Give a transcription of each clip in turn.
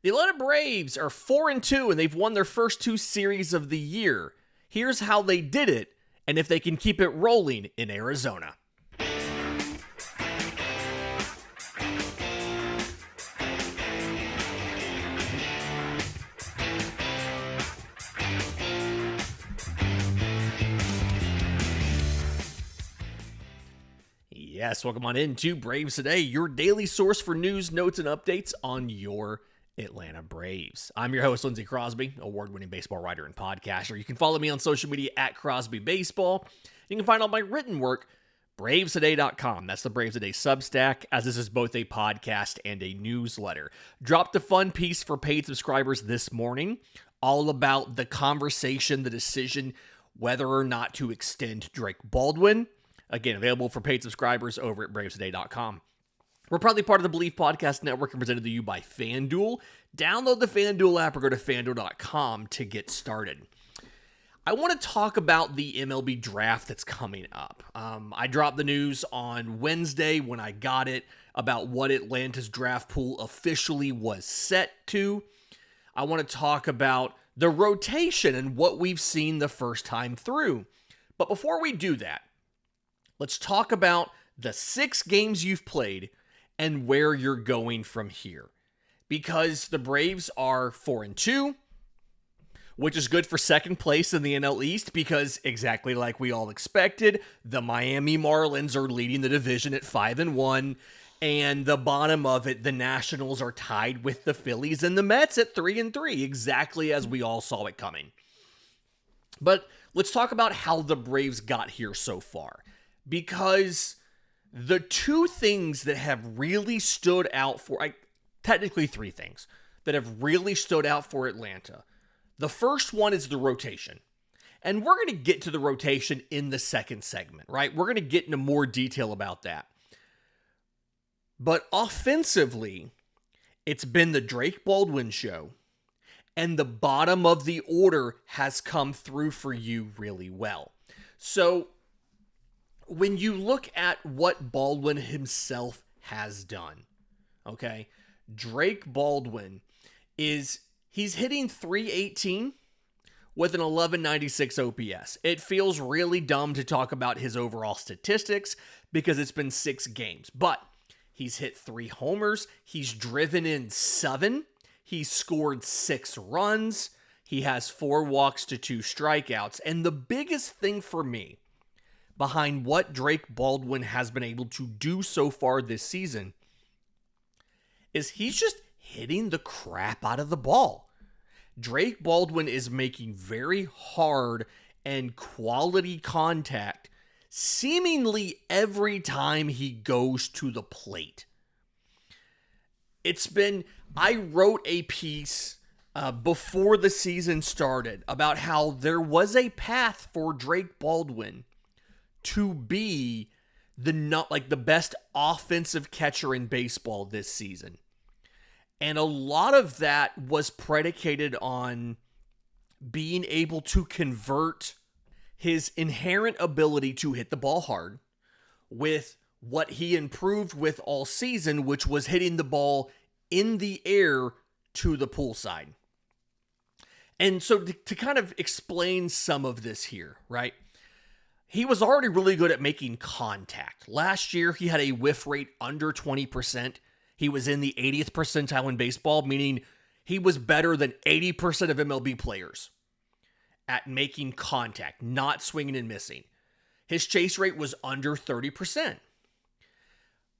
The Atlanta Braves are 4-2 and they've won their first 2 series of the year. Here's how they did it and if they can keep it rolling in Arizona. Yes, welcome on into Braves Today, your daily source for news, notes, and updates on your Atlanta Braves. I'm your host, Lindsay Crosby, award-winning baseball writer and podcaster. You can follow me on social media at Crosby Baseball. You can find all my written work, BravesToday.com. That's the Braves Today Substack, as this is both a podcast and a newsletter. Dropped a fun piece for paid subscribers this morning, all about the conversation, the decision, whether or not to extend Drake Baldwin. Again, available for paid subscribers over at BravesToday.com. We're proudly part of the Believe Podcast Network and presented to you by FanDuel. Download the FanDuel app or go to FanDuel.com to get started. I want to talk about the MLB draft that's coming up. I dropped the news on Wednesday when I got it about what Atlanta's draft pool officially was set to. I want to talk about the rotation and what we've seen the first time through. But before we do that, let's talk about the 6 games you've played and where you're going from here. Because the Braves are 4-2, which is good for second place in the NL East because exactly like we all expected, the Miami Marlins are leading the division at 5-1, and the bottom of it, the Nationals are tied with the Phillies and the Mets at 3-3, exactly as we all saw it coming. But let's talk about how the Braves got here so far. Because the 2 things that have really stood out for, technically 3 things that have really stood out for Atlanta. The first one is the rotation. And we're going to get to the rotation in the second segment, right? We're going to get into more detail about that. But offensively, it's been the Drake Baldwin show. And the bottom of the order has come through for you really well. So when you look at what Baldwin himself has done, okay, Drake Baldwin he's hitting .318 with an 1196 OPS. It feels really dumb to talk about his overall statistics because it's been 6 games, but he's hit 3 homers. He's driven in 7. He's scored 6 runs. He has 4 walks to 2 strikeouts. And the biggest thing for me behind what Drake Baldwin has been able to do so far this season is he's just hitting the crap out of the ball. Drake Baldwin is making very hard and quality contact seemingly every time he goes to the plate. I wrote a piece before the season started about how there was a path for Drake Baldwin to be the best offensive catcher in baseball this season. And a lot of that was predicated on being able to convert his inherent ability to hit the ball hard with what he improved with all season, which was hitting the ball in the air to the pool side. And so to kind of explain some of this here, right? He was already really good at making contact. Last year, he had a whiff rate under 20%. He was in the 80th percentile in baseball, meaning he was better than 80% of MLB players at making contact, not swinging and missing. His chase rate was under 30%.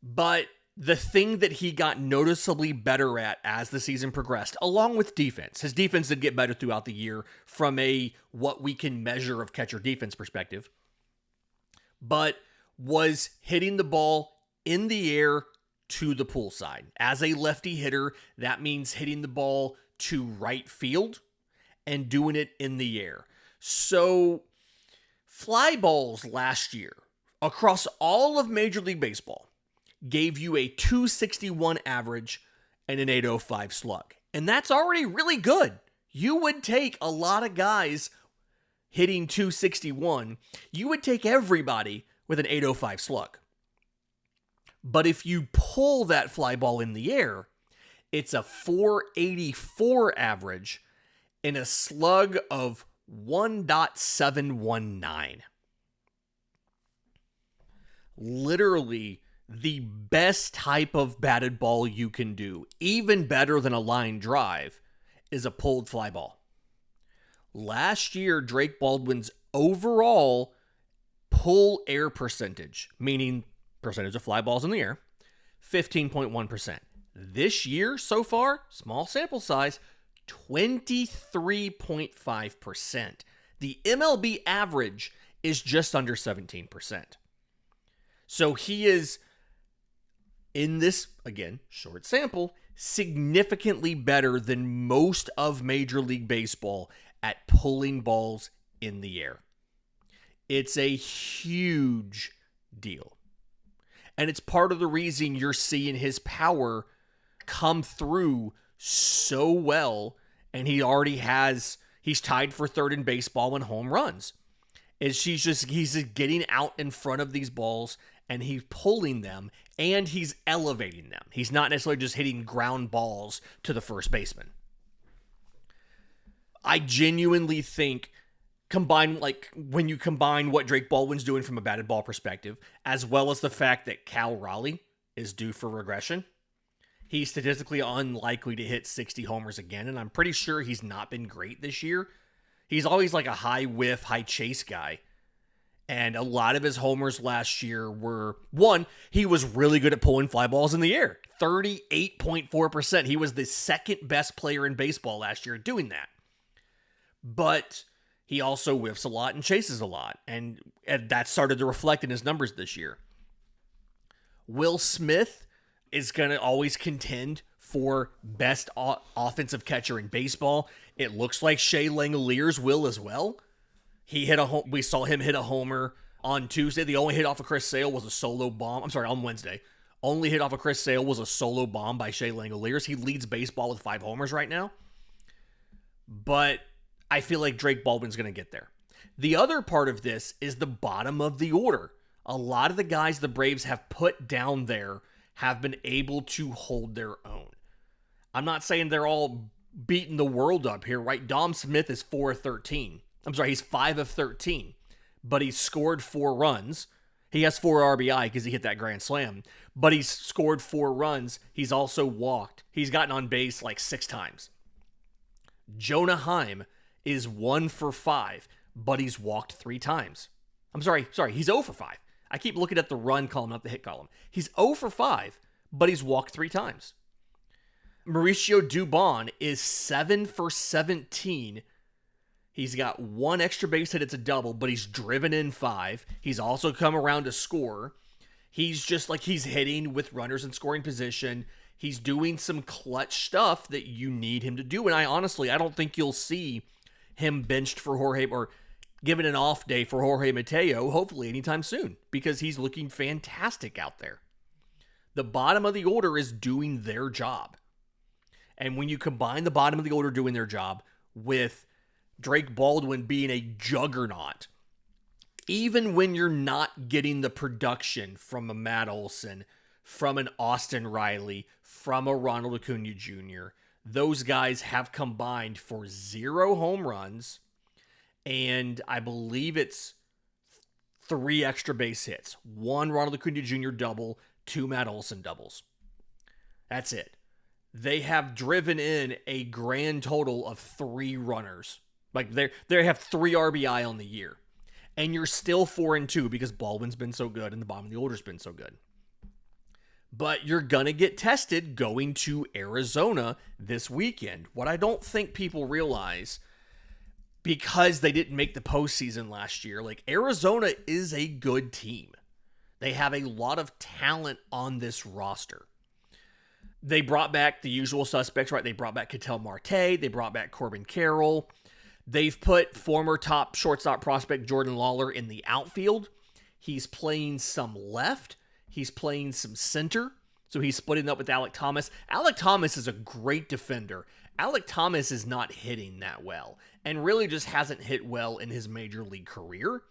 But the thing that he got noticeably better at as the season progressed, along with defense, his defense did get better throughout the year from a what we can measure of catcher defense perspective, but was hitting the ball in the air to the pool side. As a lefty hitter, that means hitting the ball to right field and doing it in the air. So fly balls last year across all of Major League Baseball gave you a 261 average and an 805 slug. And that's already really good. You would take a lot of guys hitting 261, you would take everybody with an 805 slug. But if you pull that fly ball in the air, It's a 484 average and a slug of 1.719. Literally the best type of batted ball you can do, even better than a line drive, is a pulled fly ball. Last year, Drake Baldwin's overall pull air percentage, meaning percentage of fly balls in the air, 15.1%. This year, so far, small sample size, 23.5%. The MLB average is just under 17%. So he is, in this, again, short sample, significantly better than most of Major League Baseball at pulling balls in the air. It's a huge deal. And it's part of the reason you're seeing his power come through so well. And he's tied for third in baseball in home runs. He's just getting out in front of these balls and he's pulling them and he's elevating them. He's not necessarily just hitting ground balls to the first baseman. I genuinely think when you combine what Drake Baldwin's doing from a batted ball perspective, as well as the fact that Cal Raleigh is due for regression, he's statistically unlikely to hit 60 homers again, and I'm pretty sure he's not been great this year. He's always like a high whiff, high chase guy. And a lot of his homers last year were, one, he was really good at pulling fly balls in the air. 38.4%. He was the second best player in baseball last year doing that. But he also whiffs a lot and chases a lot. And that started to reflect in his numbers this year. Will Smith is going to always contend for best offensive catcher in baseball. It looks like Shea Langoliers will as well. We saw him hit a homer on Tuesday. The only hit off of Chris Sale was a solo bomb. On Wednesday. Only hit off of Chris Sale was a solo bomb by Shea Langoliers. He leads baseball with 5 homers right now. But I feel like Drake Baldwin's going to get there. The other part of this is the bottom of the order. A lot of the guys the Braves have put down there have been able to hold their own. I'm not saying they're all beating the world up here, right? Dom Smith is 4 of 13. He's 5 of 13, but he's scored 4 runs. He has 4 RBI because he hit that grand slam, but he's scored 4 runs. He's also walked. He's gotten on base like 6 times. Jonah Heim is 1 for 5, but he's walked 3 times. He's 0 for 5. I keep looking at the run column, not the hit column. He's 0 for 5, but he's walked 3 times. Mauricio Dubon is 7 for 17. He's got 1 extra base hit. It's a double, but he's driven in 5. He's also come around to score. He's just like he's hitting with runners in scoring position. He's doing some clutch stuff that you need him to do. And I don't think you'll see him benched for Jorge or given an off day for Jorge Mateo, hopefully anytime soon, because he's looking fantastic out there. The bottom of the order is doing their job. And when you combine the bottom of the order doing their job with Drake Baldwin being a juggernaut, even when you're not getting the production from a Matt Olson, from an Austin Riley, from a Ronald Acuña Jr., those guys have combined for 0 home runs, and I believe it's 3 extra base hits. 1 Ronald Acuña Jr. double, 2 Matt Olson doubles. That's it. They have driven in a grand total of 3 runners. Like they have 3 RBI on the year. And you're still 4-2 because Baldwin's been so good and the bottom of the order's been so good. But you're going to get tested going to Arizona this weekend. What I don't think people realize, because they didn't make the postseason last year, like Arizona is a good team. They have a lot of talent on this roster. They brought back the usual suspects, right? They brought back Ketel Marte. They brought back Corbin Carroll. They've put former top shortstop prospect Jordan Lawler in the outfield. He's playing some left. He's playing some center. So he's splitting up with Alek Thomas. Alek Thomas is a great defender. Alek Thomas is not hitting that well and really just hasn't hit well in his major league career.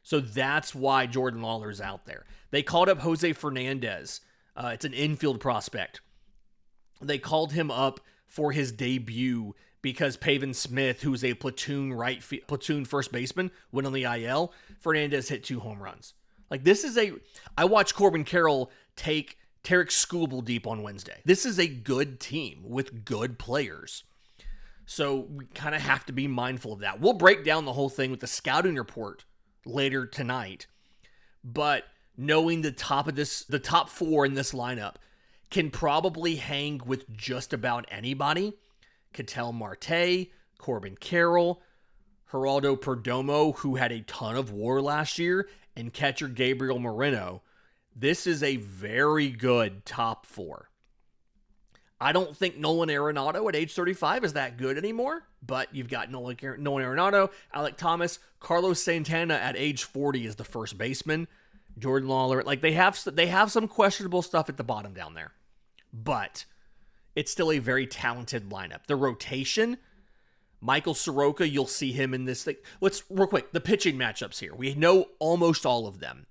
So that's why Jordan Lawler's out there. They called up Jose Fernandez. It's an infield prospect. They called him up for his debut because Pavin Smith, who's a platoon first baseman, went on the IL. Fernandez hit 2 home runs. Like, I watched Corbin Carroll take Tarek Skubal deep on Wednesday. This is a good team with good players. So we kind of have to be mindful of that. We'll break down the whole thing with the scouting report later tonight. But knowing the top 4 in this lineup can probably hang with just about anybody. Ketel Marte, Corbin Carroll, Geraldo Perdomo, who had a ton of WAR last year, and catcher Gabriel Moreno. This is a very good top 4. I don't think Nolan Arenado at age 35 is that good anymore, but you've got Nolan Arenado, Alek Thomas, Carlos Santana at age 40 is the first baseman, Jordan Lawler. Like, they have some questionable stuff at the bottom down there, but it's still a very talented lineup. The rotation, Michael Soroka, you'll see him in this thing. Let's, real quick, the pitching matchups here. We know almost all of them.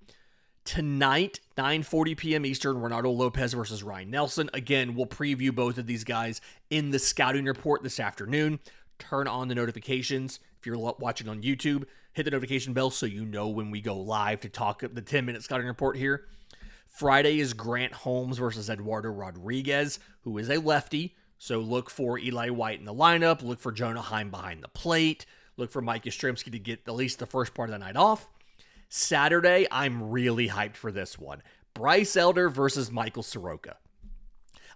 Tonight, 9:40 p.m. Eastern, Reynaldo López versus Ryne Nelson. Again, we'll preview both of these guys in the scouting report this afternoon. Turn on the notifications. If you're watching on YouTube, hit the notification bell so you know when we go live to talk the 10-minute scouting report here. Friday is Grant Holmes versus Eduardo Rodríguez, who is a lefty. So look for Eli White in the lineup. Look for Jonah Heim behind the plate. Look for Mike Yastrzemski to get at least the first part of the night off. Saturday, I'm really hyped for this one. Bryce Elder versus Michael Soroka.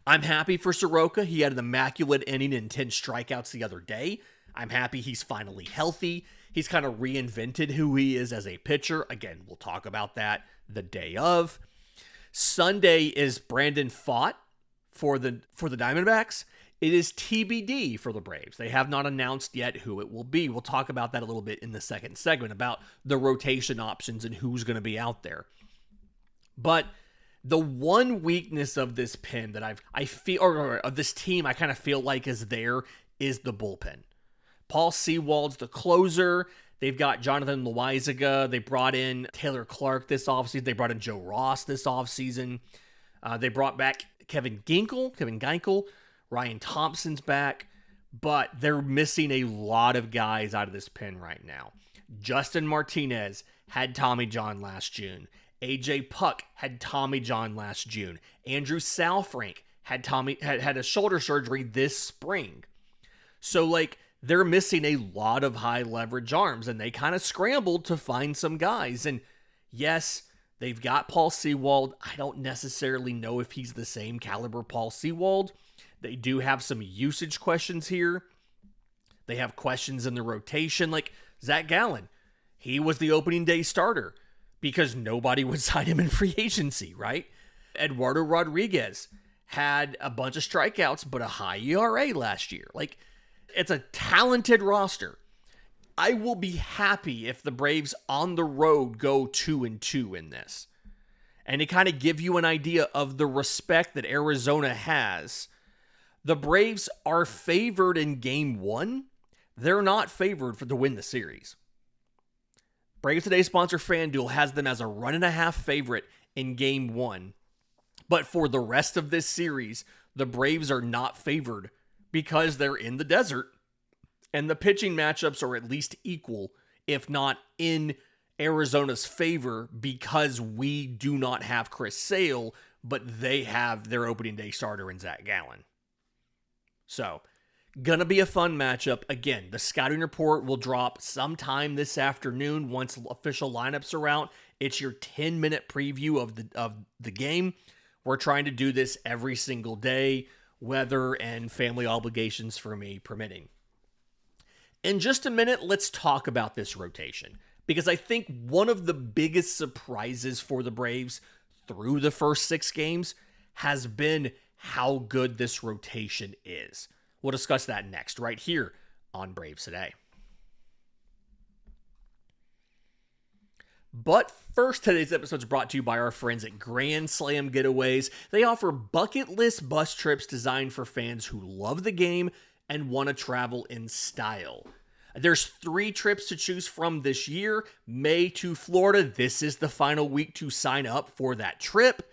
I'm happy for Soroka. He had an immaculate inning and 10 strikeouts the other day. I'm happy he's finally healthy. He's kind of reinvented who he is as a pitcher. Again, we'll talk about that the day of. Sunday is Brandon Pfaadt for the Diamondbacks. It is TBD for the Braves. They have not announced yet who it will be. We'll talk about that a little bit in the second segment about the rotation options and who's going to be out there. But the one weakness of this pen that I feel, or of this team, I kind of feel like is there, is the bullpen. Paul Sewald's the closer. They've got Jonathan Loaizaga. They brought in Taylor Clark this offseason. They brought in Joe Ross this offseason. They brought back Kevin Ginkel. Ryan Thompson's back, but they're missing a lot of guys out of this pen right now. Justin Martinez had Tommy John last June. AJ Puck had Tommy John last June. Andrew Saalfrank had a shoulder surgery this spring. So, like, they're missing a lot of high leverage arms, and they kind of scrambled to find some guys. And yes, they've got Paul Sewald. I don't necessarily know if he's the same caliber Paul Sewald. They do have some usage questions here. They have questions in the rotation, like Zach Gallen. He was the opening day starter because nobody would sign him in free agency, right? Eduardo Rodríguez had a bunch of strikeouts, but a high ERA last year. Like, it's a talented roster. I will be happy if the Braves on the road go 2-2 in this. And to kind of give you an idea of the respect that Arizona has, the Braves are favored in Game 1. They're not favored to win the series. Braves Today sponsor FanDuel has them as a 1.5 favorite in Game 1. But for the rest of this series, the Braves are not favored because they're in the desert. And the pitching matchups are at least equal, if not in Arizona's favor, because we do not have Chris Sale, but they have their opening day starter in Zach Gallen. So, gonna be a fun matchup. Again, the scouting report will drop sometime this afternoon once official lineups are out. It's your 10-minute preview of the game. We're trying to do this every single day, weather and family obligations for me permitting. In just a minute, let's talk about this rotation, because I think one of the biggest surprises for the Braves through the first 6 games has been how good this rotation is. We'll discuss that next, right here on Braves Today. But first, today's episode is brought to you by our friends at Grand Slam Getaways. They offer bucket list bus trips designed for fans who love the game and want to travel in style. There's 3 trips to choose from this year. May to Florida. This is the final week to sign up for that trip.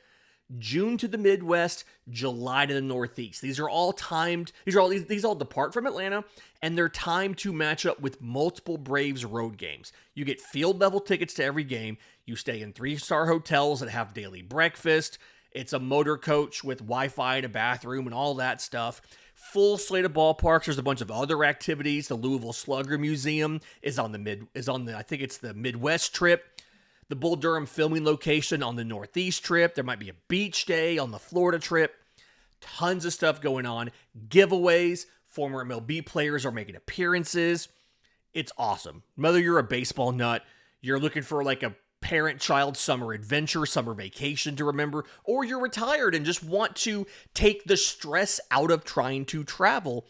June to the Midwest, July to the Northeast. These are all timed. These all depart from Atlanta, and they're timed to match up with multiple Braves road games. You get field level tickets to every game. You stay in 3-star hotels that have daily breakfast. It's a motor coach with Wi-Fi and a bathroom and all that stuff. Full slate of ballparks. There's a bunch of other activities. The Louisville Slugger Museum is on the I think it's the Midwest trip. The Bull Durham filming location on the Northeast trip. There might be a beach day on the Florida trip. Tons of stuff going on. Giveaways. Former MLB players are making appearances. It's awesome. Whether you're a baseball nut, you're looking for like a parent-child summer adventure, summer vacation to remember, or you're retired and just want to take the stress out of trying to travel,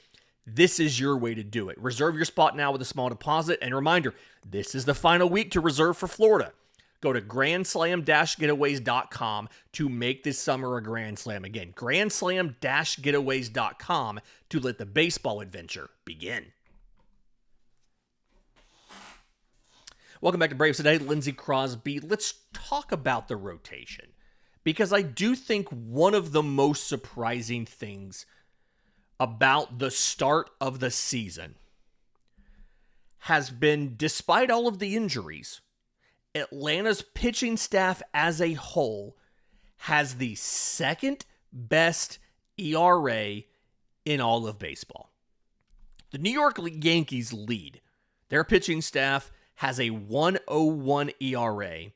this is your way to do it. Reserve your spot now with a small deposit. And reminder, this is the final week to reserve for Florida. Go to grandslam-getaways.com to make this summer a Grand Slam. Again, grandslam-getaways.com to let the baseball adventure begin. Welcome back to Braves Today. Lindsay Crosby. Let's talk about the rotation, because I do think one of the most surprising things about the start of the season has been, despite all of the injuries, Atlanta's pitching staff as a whole has the second best ERA in all of baseball. The New York Yankees lead. Their pitching staff has a 1.01 ERA.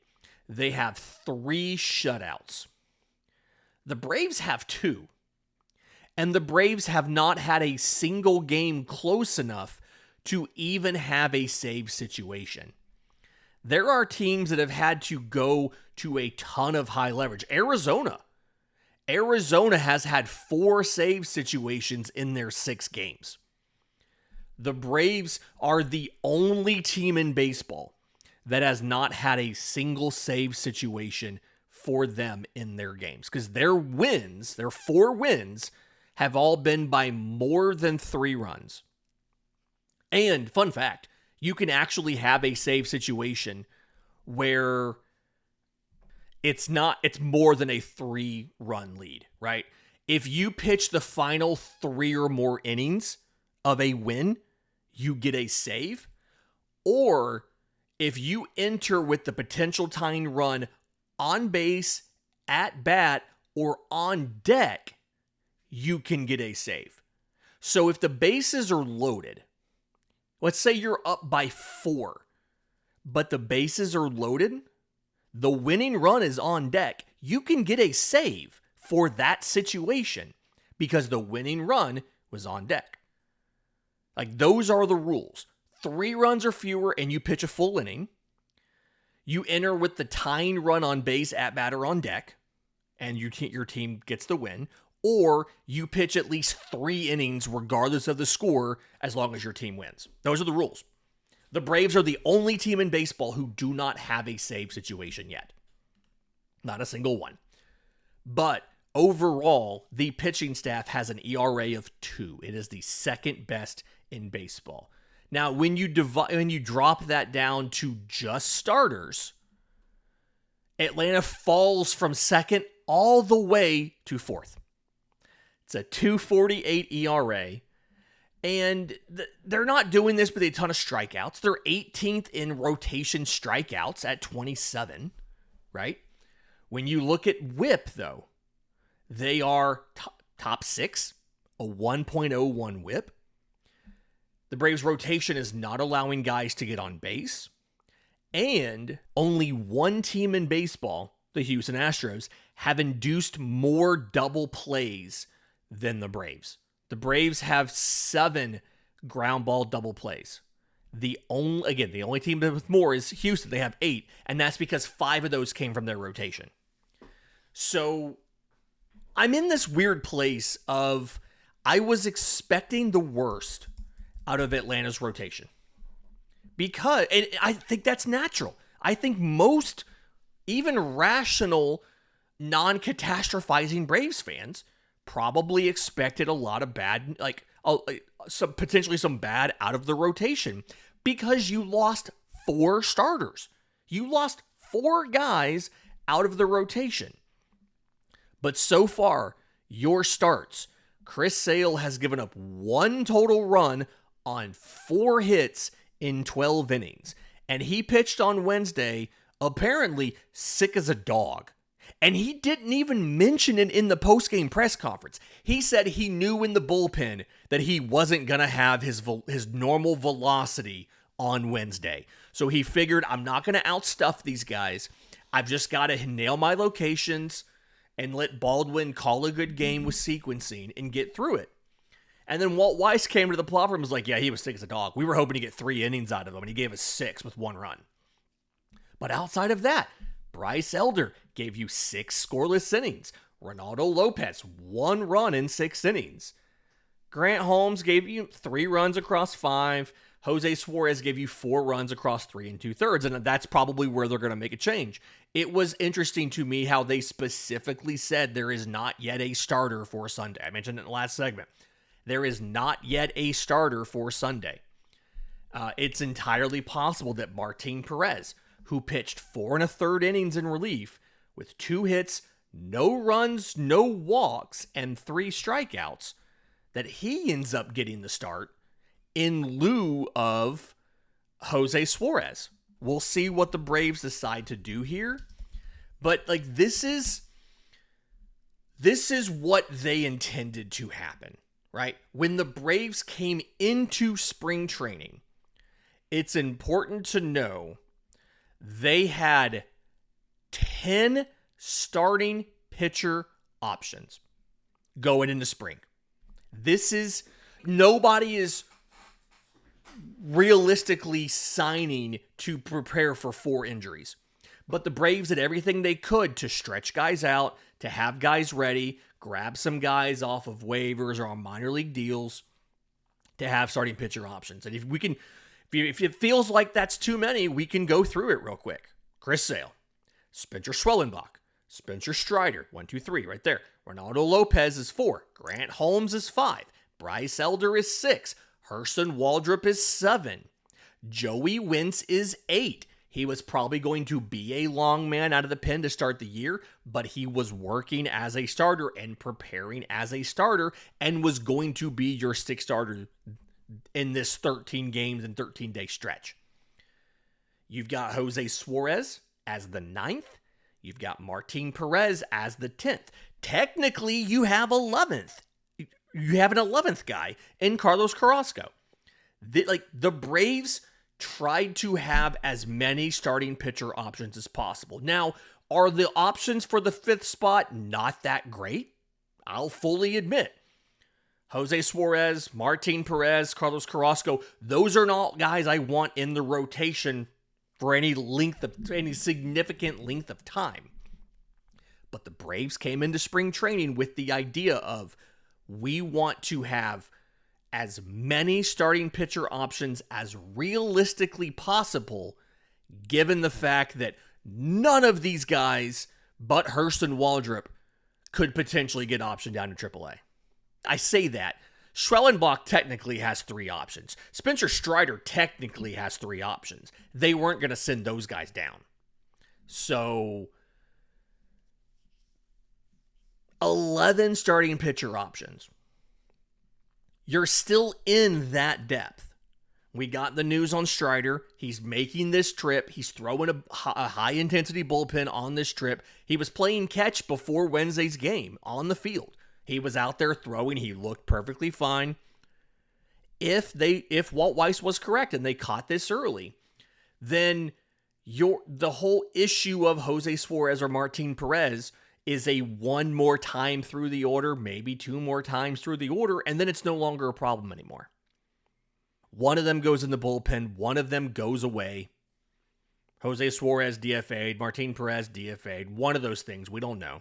They have 3 shutouts. The Braves have 2. And the Braves have not had a single game close enough to even have a save situation. There are teams that have had to go to a ton of high leverage. Arizona has had 4 save situations in their 6 games. The Braves are the only team in baseball that has not had a single save situation for them in their games, because their 4 wins, have all been by more than 3 runs. And fun fact, you can actually have a save situation where it's more than a 3-run lead, right? If you pitch the final 3 or more innings of a win, you get a save. Or if you enter with the potential tying run on base, at bat, or on deck, you can get a save. So if the bases are loaded, let's say you're up by 4, but the bases are loaded, the winning run is on deck, you can get a save for that situation because the winning run was on deck. Like, those are the rules. 3 runs or fewer and you pitch a full inning. You enter with the tying run on base, at bat, or on deck, and your team gets the win. Or you pitch at least 3 innings regardless of the score as long as your team wins. Those are the rules. The Braves are the only team in baseball who do not have a save situation yet. Not a single one. But overall, the pitching staff has an ERA of 2. It is the second best in baseball. Now, when you drop that down to just starters, Atlanta falls from second all the way to 4th. It's a 2.48 ERA, and they're not doing this with a ton of strikeouts. They're 18th in rotation strikeouts at 27, right? When you look at WHIP, though, they are top 6, a 1.01 WHIP. The Braves' rotation is not allowing guys to get on base, and only one team in baseball, the Houston Astros, have induced more double plays than the Braves. The Braves have 7 ground ball double plays. The only team with more is Houston. They have 8, and that's because 5 of those came from their rotation. So I'm in this weird place of I was expecting the worst out of Atlanta's rotation. And I think that's natural. I think most, even rational, non-catastrophizing Braves fans probably expected a lot of bad, potentially some bad out of the rotation, because you lost 4 starters. You lost 4 guys out of the rotation. But so far, your starts, Chris Sale has given up 1 total run on 4 hits in 12 innings. And he pitched on Wednesday, apparently sick as a dog. And he didn't even mention it in the postgame press conference. He said he knew in the bullpen that he wasn't going to have his normal velocity on Wednesday. So he figured, I'm not going to outstuff these guys. I've just got to nail my locations and let Baldwin call a good game with sequencing and get through it. And then Walt Weiss came to the plot room and was like, yeah, he was sick as a dog. We were hoping to get 3 innings out of him, and he gave us 6 with 1 run. But outside of that, Bryce Elder gave you 6 scoreless innings. Reynaldo López, 1 run in 6 innings. Grant Holmes gave you 3 runs across 5. Jose Suarez gave you 4 runs across 3 2/3, and that's probably where they're going to make a change. It was interesting to me how they specifically said there is not yet a starter for Sunday. I mentioned it in the last segment. There is not yet a starter for Sunday. It's entirely possible that Martin Perez, who pitched 4 1/3 innings in relief with 2 hits, no runs, no walks, and 3 strikeouts, that he ends up getting the start in lieu of Jose Suarez. We'll see what the Braves decide to do here. But this is what they intended to happen, right? When the Braves came into spring training, it's important to know they had 10 starting pitcher options going into spring. Nobody is realistically signing to prepare for 4 injuries. But the Braves did everything they could to stretch guys out, to have guys ready, grab some guys off of waivers or on minor league deals to have starting pitcher options. And if it feels like that's too many, we can go through it real quick. Chris Sale, Spencer Schwellenbach, Spencer Strider, 1, 2, 3, right there. Reynaldo López is 4. Grant Holmes is 5. Bryce Elder is 6. Hurston Waldrop is 7. Joey Wentz is 8. He was probably going to be a long man out of the pen to start the year, but he was working as a starter and preparing as a starter and was going to be your 6th starter in this 13 games and 13-day stretch. You've got Jose Suarez as the 9th. You've got Martin Perez as the 10th. Technically, you have 11th. You have an 11th guy in Carlos Carrasco. The Braves tried to have as many starting pitcher options as possible. Now, are the options for the 5th spot not that great? I'll fully admit. Jose Suarez, Martin Perez, Carlos Carrasco, those are not guys I want in the rotation for any significant length of time. But the Braves came into spring training with the idea of, we want to have as many starting pitcher options as realistically possible, given the fact that none of these guys but Hurston Waldrop could potentially get optioned down to AAA. I say that. Schwellenbach technically has 3 options. Spencer Strider technically has 3 options. They weren't going to send those guys down. So 11 starting pitcher options. You're still in that depth. We got the news on Strider. He's making this trip. He's throwing a high-intensity bullpen on this trip. He was playing catch before Wednesday's game on the field. He was out there throwing. He looked perfectly fine. If Walt Weiss was correct and they caught this early, then the whole issue of Jose Suarez or Martin Perez is a 1 more time through the order, maybe 2 more times through the order, and then it's no longer a problem anymore. One of them goes in the bullpen, one of them goes away. Jose Suarez DFA'd, Martin Perez DFA'd, one of those things, we don't know.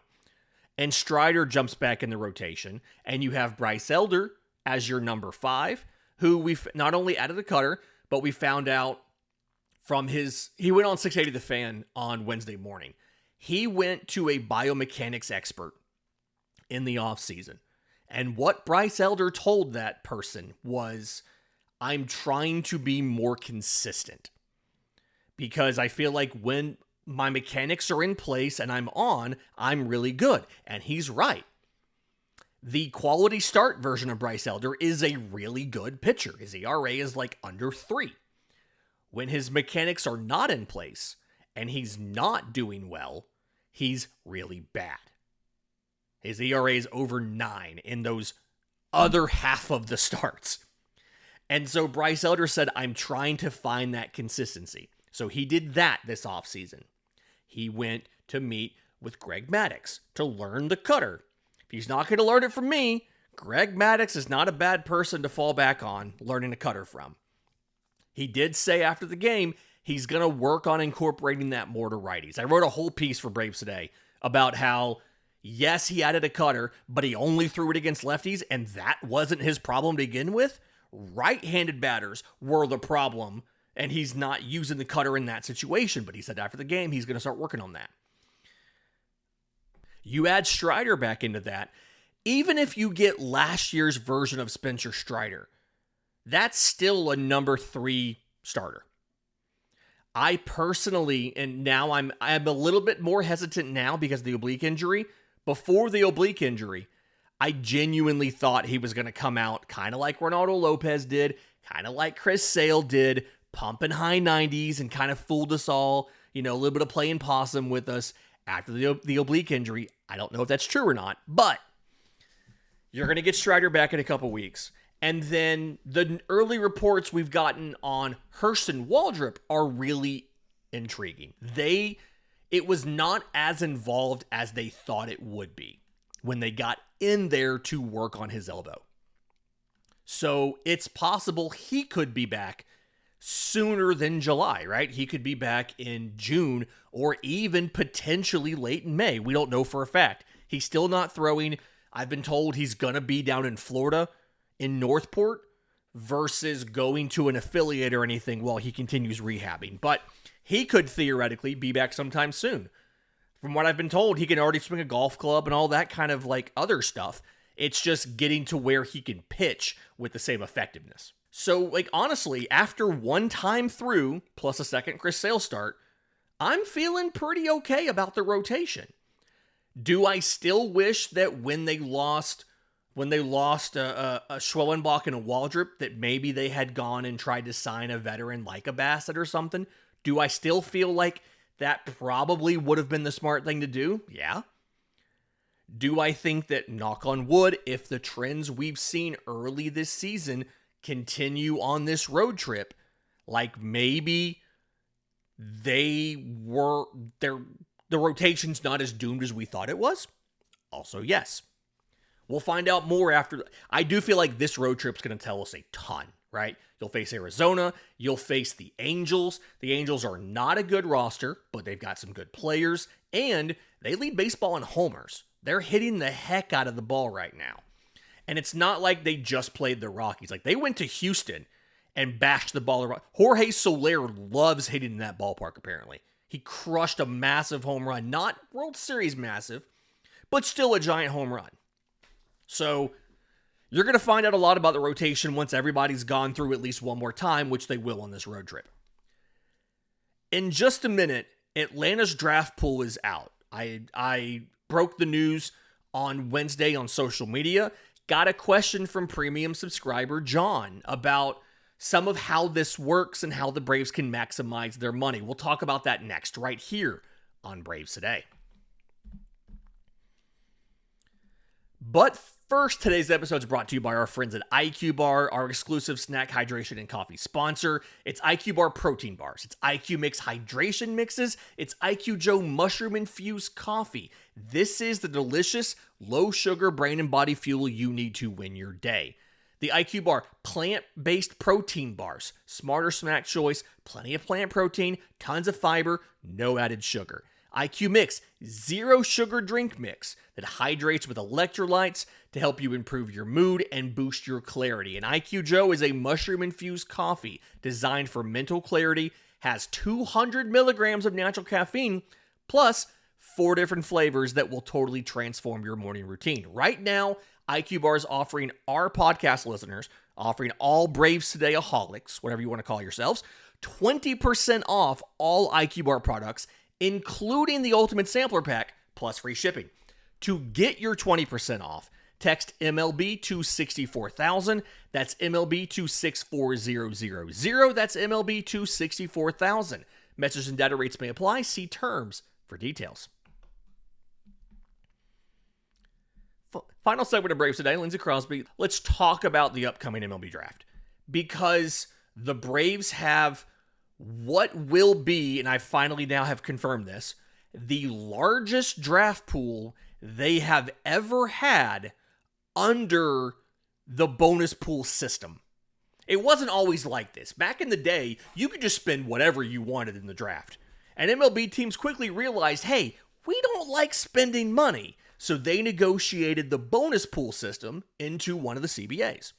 And Strider jumps back in the rotation, and you have Bryce Elder as your number 5, who we've not only added a cutter, but we found out from he went on 680 The Fan on Wednesday morning. He went to a biomechanics expert in the offseason. And what Bryce Elder told that person was, I'm trying to be more consistent. Because I feel like when my mechanics are in place and I'm really good. And he's right. The quality start version of Bryce Elder is a really good pitcher. His ERA is like under 3. When his mechanics are not in place and he's not doing well, he's really bad. His ERA is over 9 in those other half of the starts. And so Bryce Elder said, I'm trying to find that consistency. So he did that this offseason. He went to meet with Greg Maddux to learn the cutter. If he's not going to learn it from me, Greg Maddux is not a bad person to fall back on learning a cutter from. He did say after the game, he's going to work on incorporating that more to righties. I wrote a whole piece for Braves Today about how, yes, he added a cutter, but he only threw it against lefties, and that wasn't his problem to begin with. Right-handed batters were the problem, and he's not using the cutter in that situation. But he said after the game, he's going to start working on that. You add Strider back into that. Even if you get last year's version of Spencer Strider, that's still a number 3 starter. I personally, and now I'm a little bit more hesitant now because of the oblique injury. Before the oblique injury, I genuinely thought he was going to come out kind of like Reynaldo López did, kind of like Chris Sale did, pumping high 90s and kind of fooled us all, a little bit of playing possum with us after the oblique injury. I don't know if that's true or not, but you're going to get Strider back in a couple weeks. And then the early reports we've gotten on Hurst and Waldrop are really intriguing. It was not as involved as they thought it would be when they got in there to work on his elbow. So it's possible he could be back sooner than July, right? He could be back in June or even potentially late in May. We don't know for a fact. He's still not throwing. I've been told he's going to be down in Florida in Northport versus going to an affiliate or anything while he continues rehabbing. But he could theoretically be back sometime soon. From what I've been told, he can already swing a golf club and all that kind of like other stuff. It's just getting to where he can pitch with the same effectiveness. So, honestly, after one time through, plus a second Chris Sale start, I'm feeling pretty okay about the rotation. Do I still wish that when they lost a Schwellenbach and a Waldrop, that maybe they had gone and tried to sign a veteran like a Bassett or something? Do I still feel like that probably would have been the smart thing to do? Yeah. Do I think that, knock on wood, if the trends we've seen early this season continue on this road trip, like maybe the rotation's not as doomed as we thought it was? Also, yes. We'll find out more after. I do feel like this road trip's going to tell us a ton, right? You'll face Arizona. You'll face the Angels. The Angels are not a good roster, but they've got some good players, and they lead baseball in homers. They're hitting the heck out of the ball right now. And it's not like they just played the Rockies. Like, they went to Houston and bashed the ball around. Jorge Soler loves hitting in that ballpark, apparently. He crushed a massive home run. Not World Series massive, but still a giant home run. So you're going to find out a lot about the rotation once everybody's gone through at least one more time, which they will on this road trip. In just a minute, Atlanta's draft pool is out. I broke the news on Wednesday on social media. Got a question from premium subscriber John about some of how this works and how the Braves can maximize their money. We'll talk about that next, right here on Braves Today. But first, today's episode is brought to you by our friends at IQ Bar, our exclusive snack, hydration, and coffee sponsor. It's IQ Bar protein bars. It's IQ Mix hydration mixes. It's IQ Joe mushroom-infused coffee. This is the delicious, low-sugar brain and body fuel you need to win your day. The IQ Bar plant-based protein bars. Smarter snack choice, plenty of plant protein, tons of fiber, no added sugar. IQ Mix, zero sugar drink mix that hydrates with electrolytes to help you improve your mood and boost your clarity. And IQ Joe is a mushroom-infused coffee designed for mental clarity, has 200 milligrams of natural caffeine, plus 4 different flavors that will totally transform your morning routine. Right now, IQ Bar is offering our podcast listeners, offering all Braves Today-aholics, whatever you want to call yourselves, 20% off all IQ Bar products including the Ultimate Sampler Pack plus free shipping. To get your 20% off, text MLB to 64000. That's MLB to 64000. That's MLB to 64000. Message and data rates may apply. See terms for details. Final segment of Braves Today, Lindsay Crosby. Let's talk about the upcoming MLB draft, because the Braves have what will be, and I finally now have confirmed this, the largest draft pool they have ever had under the bonus pool system. It wasn't always like this. Back in the day, you could just spend whatever you wanted in the draft. And MLB teams quickly realized, hey, we don't like spending money. So they negotiated the bonus pool system into one of the CBAs.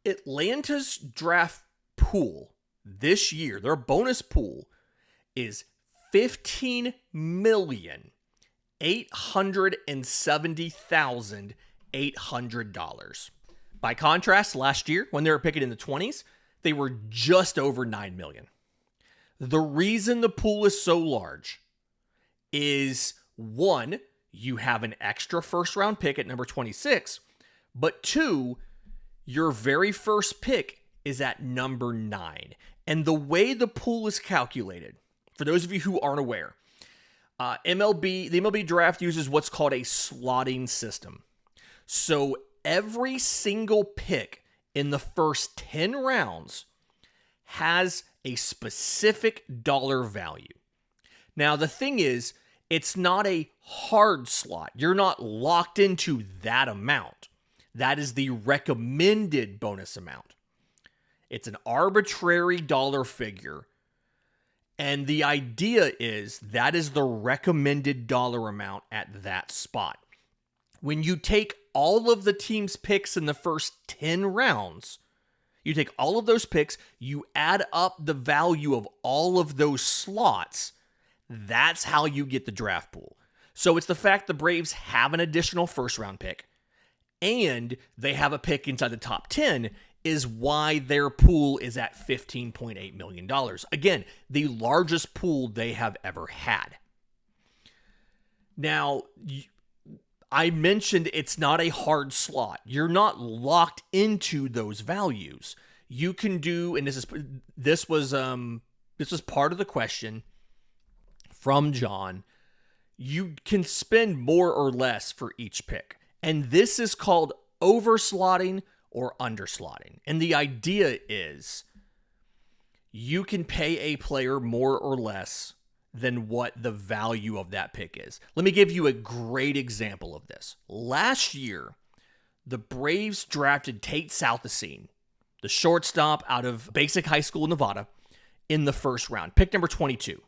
Atlanta's draft pool this year, their bonus pool, is $15,870,800. By contrast, last year, when they were picking in the 20s, they were just over $9 million. The reason the pool is so large is, one, you have an extra first-round pick at number 26, but two, your very first pick is at number 9. And the way the pool is calculated, for those of you who aren't aware, the MLB draft uses what's called a slotting system. So every single pick in the first 10 rounds has a specific dollar value. Now, the thing is, it's not a hard slot. You're not locked into that amount. That is the recommended bonus amount. It's an arbitrary dollar figure. And the idea is that is the recommended dollar amount at that spot. When you take all of the team's picks in the first 10 rounds, you take all of those picks, you add up the value of all of those slots, that's how you get the draft pool. So it's the fact the Braves have an additional first-round pick and they have a pick inside the top 10 is why their pool is at $15.8 million. Again, the largest pool they have ever had. Now, I mentioned it's not a hard slot. You're not locked into those values. You can do, and this was part of the question from John. You can spend more or less for each pick. And this is called overslotting or underslotting. And the idea is you can pay a player more or less than what the value of that pick is. Let me give you a great example of this. Last year, the Braves drafted Tate Southesine, the shortstop out of Basic High School in Nevada, in the first round, pick number 22.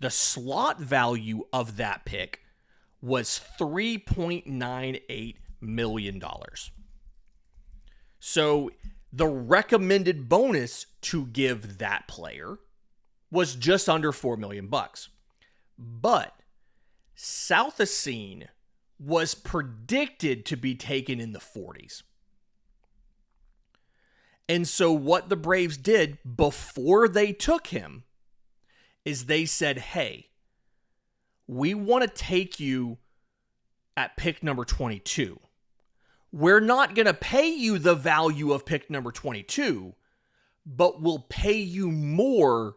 The slot value of that pick was $3.98 million. So the recommended bonus to give that player was just under $4 million. But Southesine was predicted to be taken in the 40s. And so what the Braves did before they took him is they said, hey, we want to take you at pick number 22. We're not going to pay you the value of pick number 22, but we'll pay you more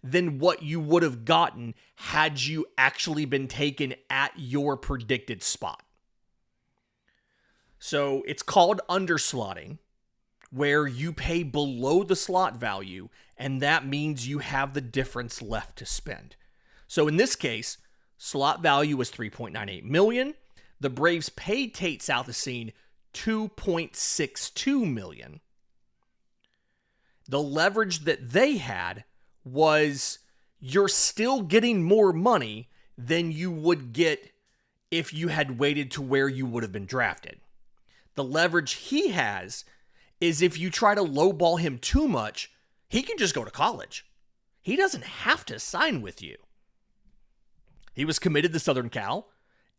than what you would have gotten had you actually been taken at your predicted spot. So it's called underslotting, where you pay below the slot value, and that means you have the difference left to spend. So in this case, slot value was $3.98 million. The Braves paid Tate Southesine $2.62 million. The leverage that they had was you're still getting more money than you would get if you had waited to where you would have been drafted. The leverage he has is if you try to lowball him too much, he can just go to college. He doesn't have to sign with you. He was committed to Southern Cal,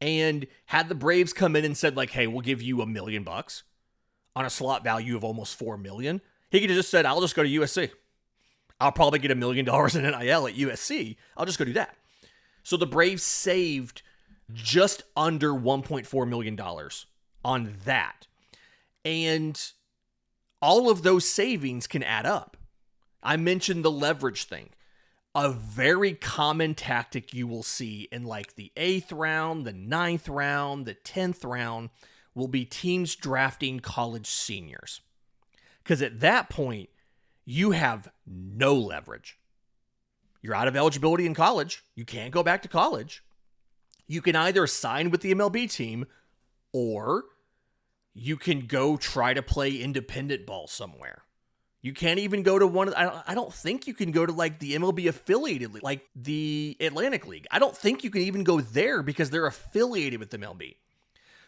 and had the Braves come in and said, like, hey, we'll give you $1 million on a slot value of almost $4 million, he could have just said, I'll just go to USC. I'll probably get $1 million in NIL at USC. I'll just go do that. So the Braves saved just under $1.4 million on that. And all of those savings can add up. I mentioned the leverage thing. A very common tactic you will see in like the 8th round, the 9th round, the 10th round will be teams drafting college seniors. Because at that point, you have no leverage. You're out of eligibility in college. You can't go back to college. You can either sign with the MLB team or you can go try to play independent ball somewhere. You can't even go to one. I don't think you can go to like the MLB affiliated league, like the Atlantic League. I don't think you can even go there because they're affiliated with the MLB.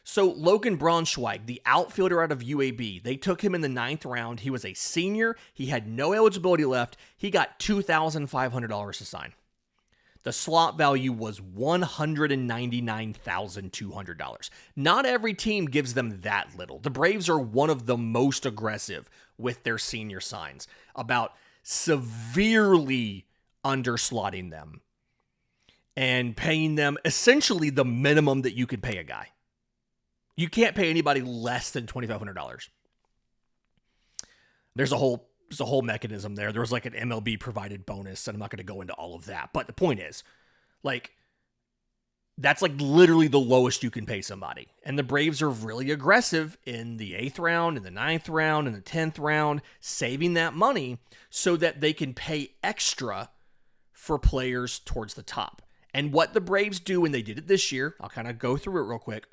So Logan Braunschweig, the outfielder out of UAB, they took him in the 9th round. He was a senior. He had no eligibility left. He got $2,500 to sign. The slot value was $199,200. Not every team gives them that little. The Braves are one of the most aggressive with their senior signs about severely underslotting them and paying them essentially the minimum that you could pay a guy. You can't pay anybody less than $2,500. There's a whole mechanism there. There was like an MLB provided bonus, and I'm not going to go into all of that. But the point is, like, that's like literally the lowest you can pay somebody. And the Braves are really aggressive in the 8th round, in the 9th round, in the 10th round, saving that money so that they can pay extra for players towards the top. And what the Braves do, and they did it this year, I'll kind of go through it real quick,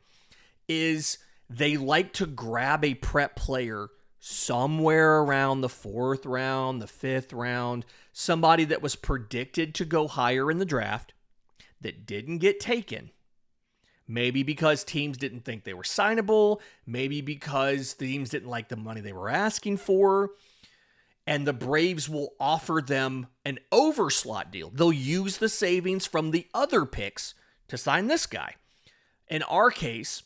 is they like to grab a prep player somewhere around the 4th round, the 5th round, somebody that was predicted to go higher in the draft that didn't get taken. Maybe because teams didn't think they were signable, maybe because teams didn't like the money they were asking for, and the Braves will offer them an overslot deal. They'll use the savings from the other picks to sign this guy. In our case,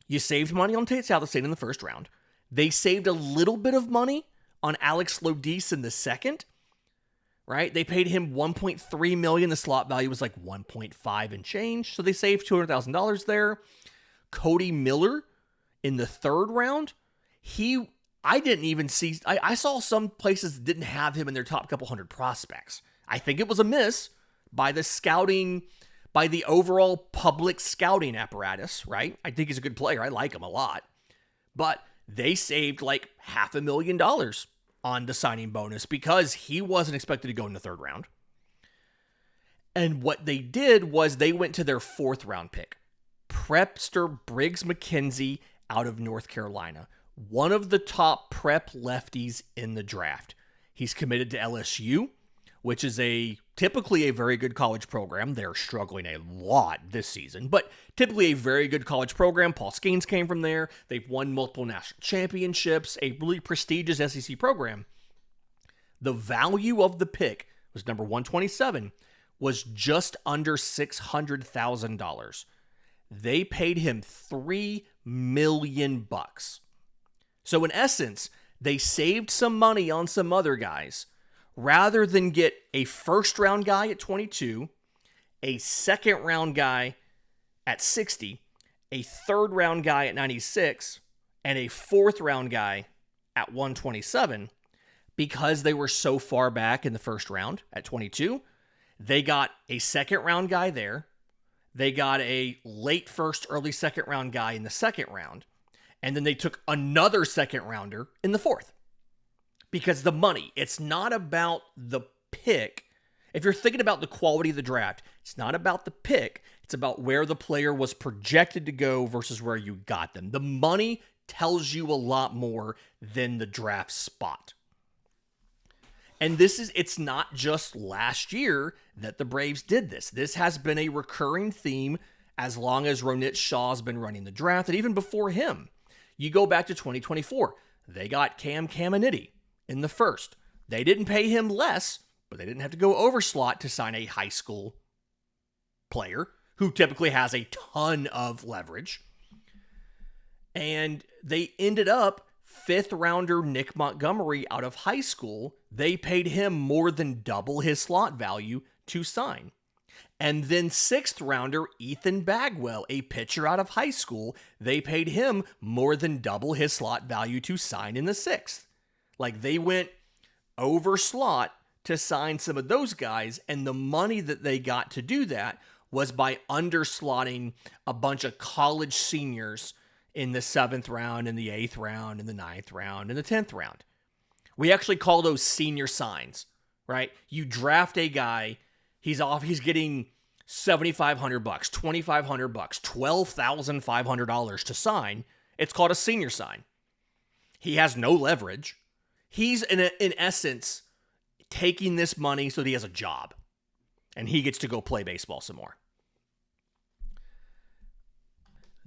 you saved money on Tate Southestate in the 1st round. They saved a little bit of money on Alex Lodis in the 2nd, right? They paid him $1.3 million. The slot value was like $1.5 and change, so they saved $200,000 there. Cody Miller in the 3rd round, I didn't even see, I saw some places that didn't have him in their top couple hundred prospects. I think it was a miss by the scouting, by the overall public scouting apparatus, right? I think he's a good player. I like him a lot. But they saved like $500,000 on the signing bonus because he wasn't expected to go in the 3rd round. And what they did was they went to their 4th round pick, Prepster Briggs McKenzie out of North Carolina, one of the top prep lefties in the draft. He's committed to LSU, which is typically a very good college program. They're struggling a lot this season, but typically a very good college program. Paul Skeens came from there. They've won multiple national championships, a really prestigious SEC program. The value of the pick was number 127, was just under $600,000. They paid him $3 million. So in essence, they saved some money on some other guys. Rather than get a 1st round guy at 22, a 2nd round guy at 60, a 3rd round guy at 96, and a 4th round guy at 127, because they were so far back in the 1st round at 22, they got a 2nd round guy there. They got a late 1st, early 2nd round guy in the 2nd round. And then they took another 2nd rounder in the 4th. Because the money, it's not about the pick. If you're thinking about the quality of the draft, it's not about the pick. It's about where the player was projected to go versus where you got them. The money tells you a lot more than the draft spot. And it's not just last year that the Braves did this. This has been a recurring theme as long as Ronit Shaw's been running the draft, and even before him. You go back to 2024. They got Cam Caminiti in the 1st. They didn't pay him less, but they didn't have to go overslot to sign a high school player who typically has a ton of leverage. And they ended up fifth rounder Nick Montgomery out of high school, they paid him more than double his slot value to sign. And then sixth rounder Ethan Bagwell, a pitcher out of high school, they paid him more than double his slot value to sign in the sixth. Like, they went over slot to sign some of those guys, and the money that they got to do that was by underslotting a bunch of college seniors in the 7th round, in the 8th round, in the 9th round, in the 10th round. We actually call those senior signs, right? You draft a guy, he's getting $7,500, $2,500, $12,500 to sign. It's called a senior sign. He has no leverage. He's in essence taking this money so that he has a job and he gets to go play baseball some more.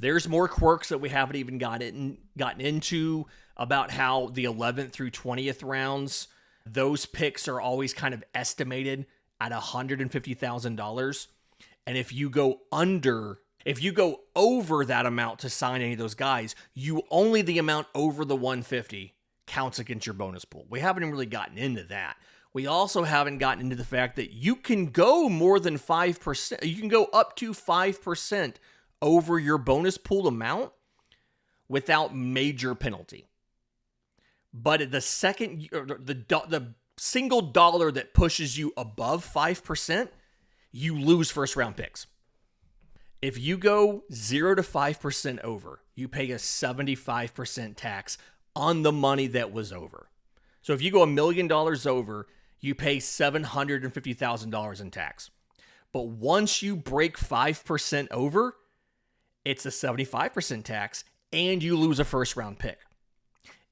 There's more quirks that we haven't even gotten into about how the 11th through 20th rounds, those picks are always kind of estimated at $150,000. And if you go over that amount to sign any of those guys, only the amount over the 150 counts against your bonus pool. We haven't really gotten into that. We also haven't gotten into the fact that you can go more than 5%. You can go up to 5% over your bonus pool amount without major penalty. But at the single dollar that pushes you above 5%, you lose first round picks. If you go 0 to 5% over, you pay a 75% tax on the money that was over. So if you go $1 million over, you pay $750,000 in tax. But once you break 5% over, it's a 75% tax and you lose a first round pick.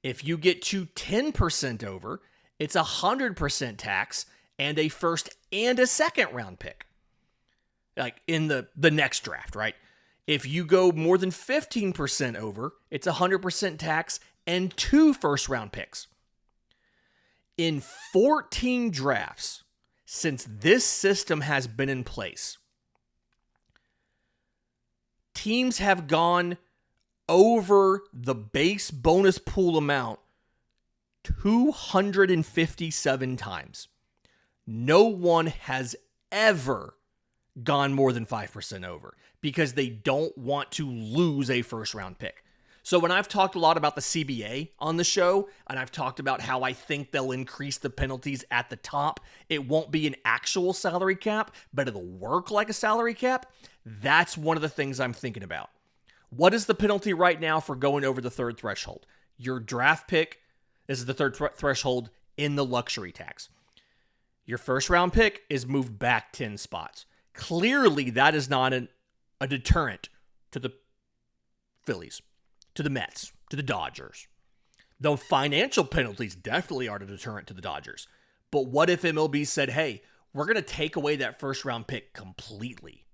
If you get to 10% over, it's 100% tax and a first and a second round pick. Like in the next draft, right? If you go more than 15% over, it's 100% tax and 2 first round picks. In 14 drafts since this system has been in place, teams have gone over the base bonus pool amount 257 times. No one has ever gone more than 5% over because they don't want to lose a first round pick. So when I've talked a lot about the CBA on the show, and I've talked about how I think they'll increase the penalties at the top, it won't be an actual salary cap, but it'll work like a salary cap. That's one of the things I'm thinking about. What is the penalty right now for going over the third threshold? Your draft pick, this is the third threshold in the luxury tax. Your first round pick is moved back 10 spots. Clearly, that is not a deterrent to the Phillies, to the Mets, to the Dodgers. The financial penalties definitely are a deterrent to the Dodgers. But what if MLB said, hey, we're going to take away that first round pick completely?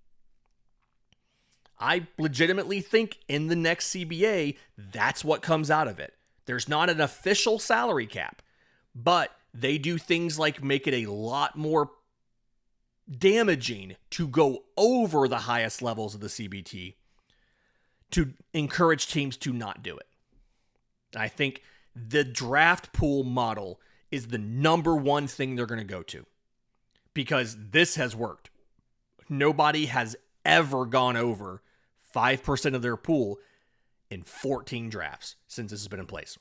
I legitimately think in the next CBA, that's what comes out of it. There's not an official salary cap, but they do things like make it a lot more damaging to go over the highest levels of the CBT to encourage teams to not do it. I think the draft pool model is the number one thing they're going to go to because this has worked. Nobody has ever gone over 5% of their pool in 14 drafts since this has been in place.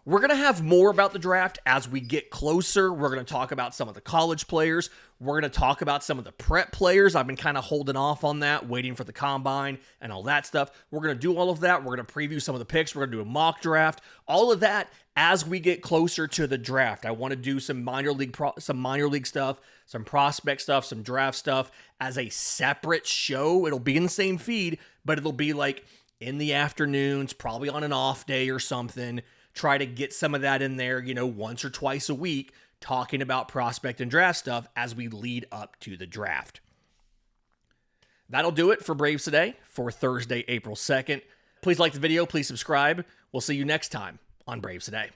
We're going to have more about the draft as we get closer. We're going to talk about some of the college players. We're going to talk about some of the prep players. I've been kind of holding off on that, waiting for the combine and all that stuff. We're going to do all of that. We're going to preview some of the picks. We're going to do a mock draft. All of that as we get closer to the draft. I want to do some minor league stuff, some prospect stuff, some draft stuff as a separate show. It'll be in the same feed, but it'll be like in the afternoons, probably on an off day or something. Try to get some of that in there, once or twice a week, talking about prospect and draft stuff as we lead up to the draft. That'll do it for Braves Today for Thursday, April 2nd. Please like the video. Please subscribe. We'll see you next time on Braves Today.